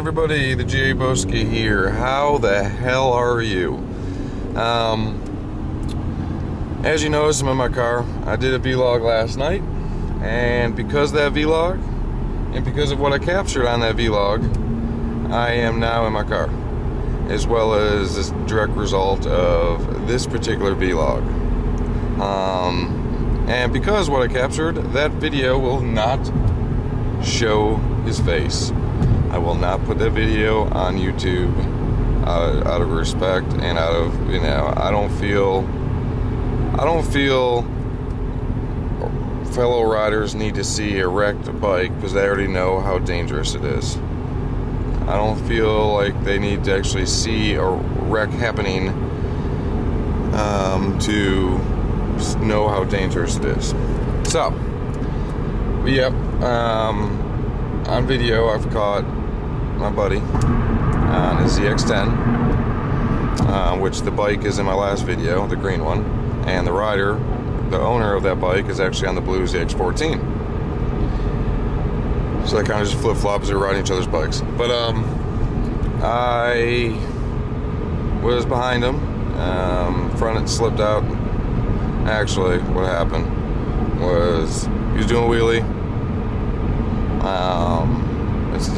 everybody, the J. Boski here. How the hell are you? As you noticed, I'm in my car. I did a vlog last night, and because of that vlog, and because of what I captured on that vlog, I am now in my car, as well as this direct result of this particular vlog. And because what I captured, that video will not show his face. I will not put that video on YouTube out of respect and out of, I don't feel fellow riders need to see a wrecked bike because they already know how dangerous it is. I don't feel like they need to actually see a wreck happening to know how dangerous it is. So, yep, on video I've caught my buddy on his ZX-10, which the bike is in my last video, the green one, and the rider, the owner of that bike, is actually on the blue ZX-14. So they kind of just flip-flop as they're riding each other's bikes. But I was behind him, front end slipped out. Actually, what happened was he was doing a wheelie.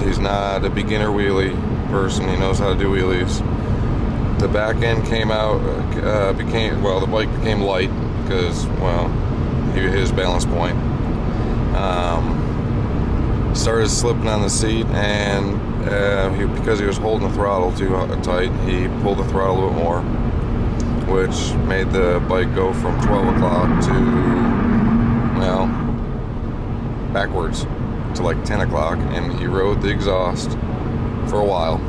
He's not a beginner wheelie person. He knows how to do wheelies. The back end came out, the bike became light because, he hit his balance point. Started slipping on the seat, and because he was holding the throttle too tight, he pulled the throttle a little bit more, which made the bike go from 12 o'clock to, backwards to like 10 o'clock, and he rode the exhaust for a while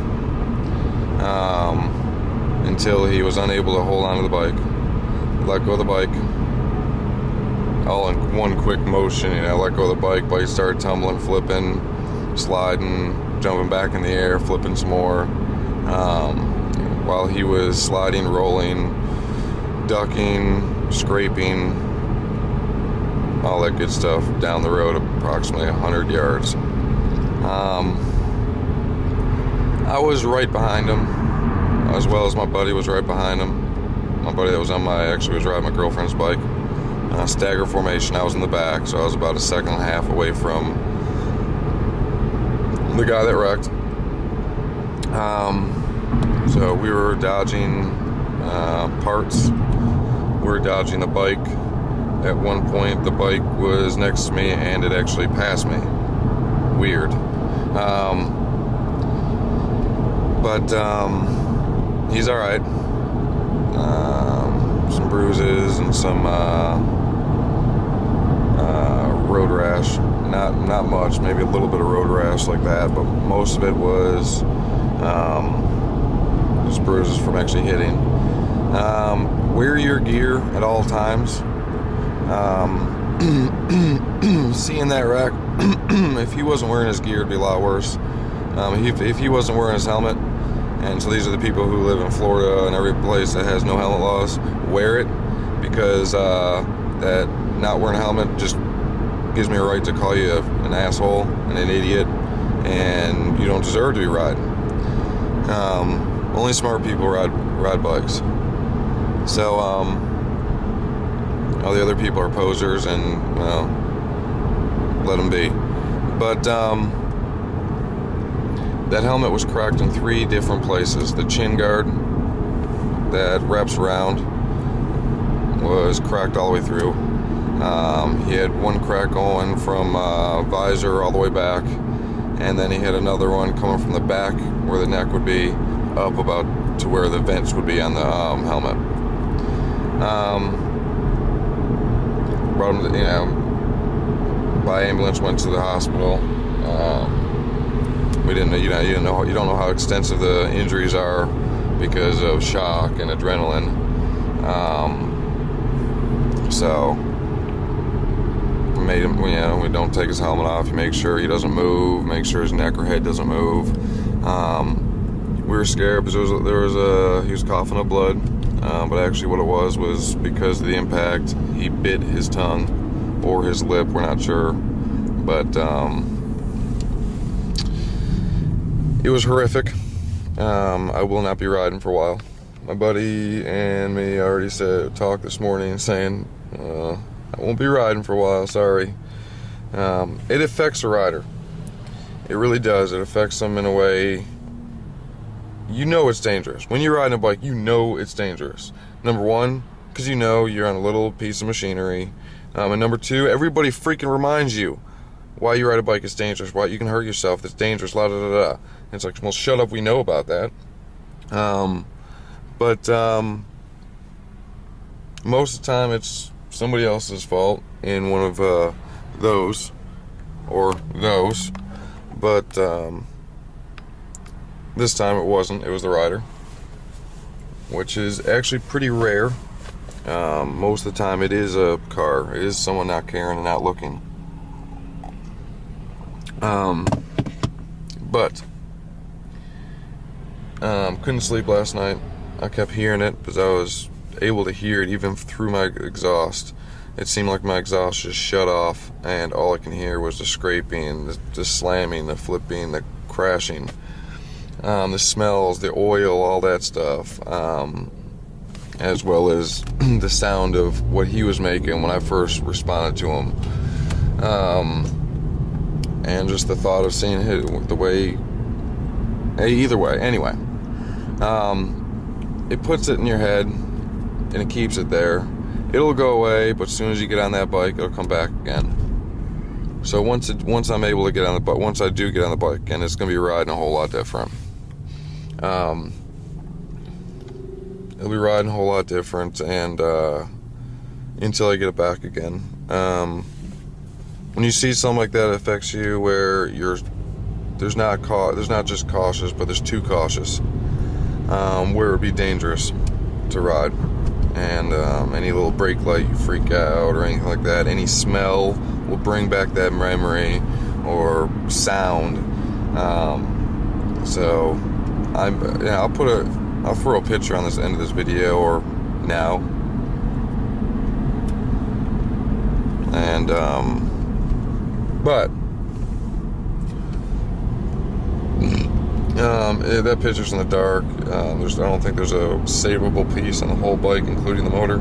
until he was unable to hold on to the bike, let go of the bike, all in one quick motion, let go of the bike started tumbling, flipping, sliding, jumping back in the air, flipping some more, while he was sliding, rolling, ducking, scraping, all that good stuff down the road, approximately 100 yards. I was right behind him, as well as my buddy was right behind him. My buddy that was actually was riding my girlfriend's bike. Stagger formation, I was in the back, so I was about a second and a half away from the guy that wrecked. So we were dodging parts. We were dodging the bike. At one point, the bike was next to me, and it actually passed me. Weird. But he's all right. Some bruises and some road rash. Not much. Maybe a little bit of road rash like that, but most of it was just bruises from actually hitting. Wear your gear at all times. Seeing that wreck, if he wasn't wearing his gear, it'd be a lot worse. If he wasn't wearing his helmet, and so these are the people who live in Florida and every place that has no helmet laws, wear it, because that not wearing a helmet just gives me a right to call you an asshole and an idiot, and you don't deserve to be riding. Only smart people ride bikes. So all the other people are posers, and let them be. But that helmet was cracked in 3 different places. The chin guard that wraps around was cracked all the way through. He had one crack going from visor all the way back, and then he had another one coming from the back where the neck would be up about to where the vents would be on the helmet. Brought him to, by ambulance, went to the hospital. We didn't, you don't know how extensive the injuries are because of shock and adrenaline. So we made him, we don't take his helmet off. You make sure he doesn't move. Make sure his neck or head doesn't move. We were scared because he was coughing up blood. But actually what it was because of the impact, he bit his tongue or his lip, we're not sure. But It was horrific. I will not be riding for a while. My buddy and me already talked this morning saying I won't be riding for a while, sorry. It affects a rider. It really does. It affects them in a way. You know it's dangerous. When you're riding a bike, you know it's dangerous. Number one, because you know you're on a little piece of machinery. And number two, everybody freaking reminds you why you ride a bike is dangerous, why you can hurt yourself, it's dangerous, la da da da. And it's like, well, shut up, we know about that. But most of the time it's somebody else's fault in one of those. But this time it wasn't. It was the rider, which is actually pretty rare. Most of the time it is a car. It is someone not caring and not looking. But couldn't sleep last night. I kept hearing it because I was able to hear it even through my exhaust. It seemed like my exhaust just shut off, and all I can hear was the scraping, the slamming, the flipping, the crashing, the smells, the oil, all that stuff, as well as the sound of what he was making when I first responded to him, and just the thought of seeing it the way. Either way, anyway, it puts it in your head, and it keeps it there. It'll go away, but as soon as you get on that bike, it'll come back again. So once I'm able to get on the bike, once I do get on the bike, and it's gonna be riding a whole lot different. It'll be riding a whole lot different, and until I get it back again. When you see something like that, it affects you where there's not just cautious, but there's too cautious, where it would be dangerous to ride. And any little brake light, you freak out, or anything like that. Any smell will bring back that memory, or sound. So I'll throw a picture on this end of this video, or now. And that picture's in the dark. I don't think there's a savable piece on the whole bike, including the motor.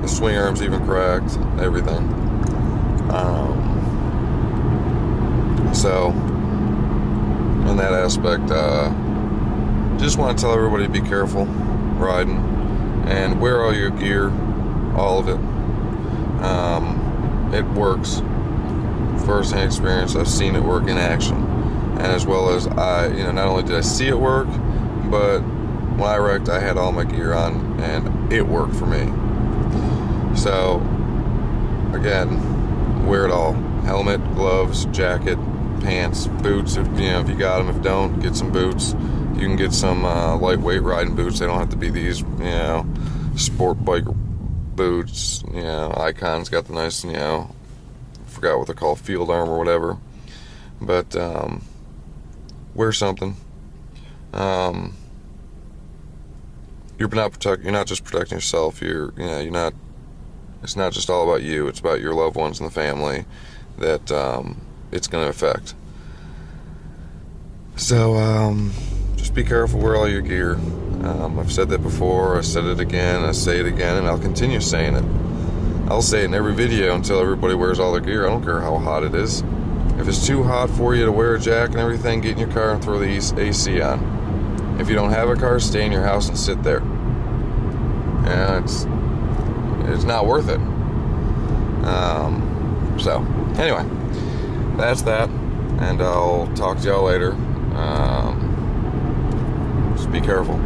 The swing arm's even cracked, everything. So, in that aspect, just want to tell everybody to be careful riding, and wear all your gear, all of it. It works. First-hand experience, I've seen it work in action, and as well as not only did I see it work, but when I wrecked, I had all my gear on, and it worked for me. So again, wear it all: helmet, gloves, jacket, pants, boots. If you got them. If don't, get some boots. You can get some lightweight riding boots. They don't have to be these, sport bike boots. Icon's got the nice, forgot what they're called, field arm or whatever. But wear something. You're not just protecting yourself. You're not. It's not just all about you. It's about your loved ones and the family that it's going to affect. So just be careful. Wear all your gear. I've said that before. I said it again. I say it again, and I'll continue saying it. I'll say it in every video until everybody wears all their gear. I don't care how hot it is. If it's too hot for you to wear a jacket and everything, get in your car and throw the AC on. If you don't have a car, stay in your house and sit there. It's not worth it. So anyway, that's that, and I'll talk to y'all later. Just be careful.